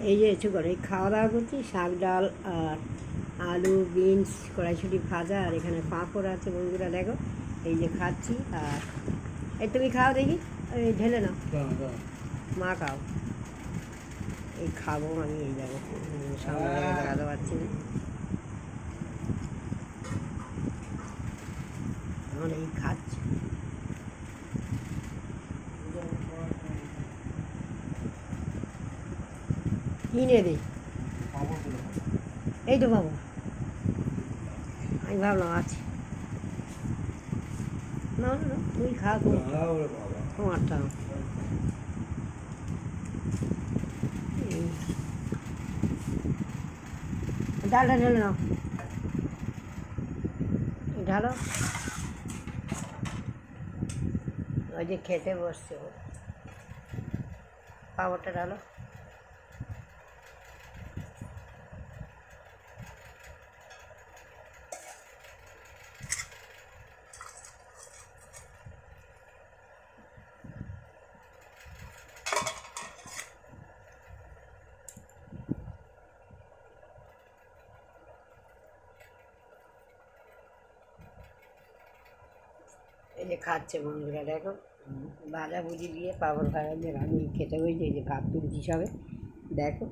এই যে একটু করে খাওয়া দাওয়া করছি, শাক ডাল আর আলু বিনস কড়াইশুঁটি ভাজা, আর এখানে পাঁপড় আছে বন্ধুরা দেখো। এই যে খাচ্ছি। আর এই তুমি খাও দেখি, এই ঢেলে নাও, মা খাও। এই খাবো আমি, এই যাবো সামনে থেকে দেখাতে পারছি না, এখন এই খাচ্ছি। কিনে দিই, এই তো বাবা, আমি ভাবলাম আছে। না না না, তুই খা, তোমারটা ডালটা ঢেলে নাও, ঢালো। ওই যে খেতে বসছে, পাঁপড়টা ঢালো। এই যে খাচ্ছে বন্ধুরা দেখো, ভাজা ভুজি দিয়ে পাঁপড় ভাজা দিয়ে আমি খেতে বসেছি। এই যে ভাত তুলছি সবে দেখো।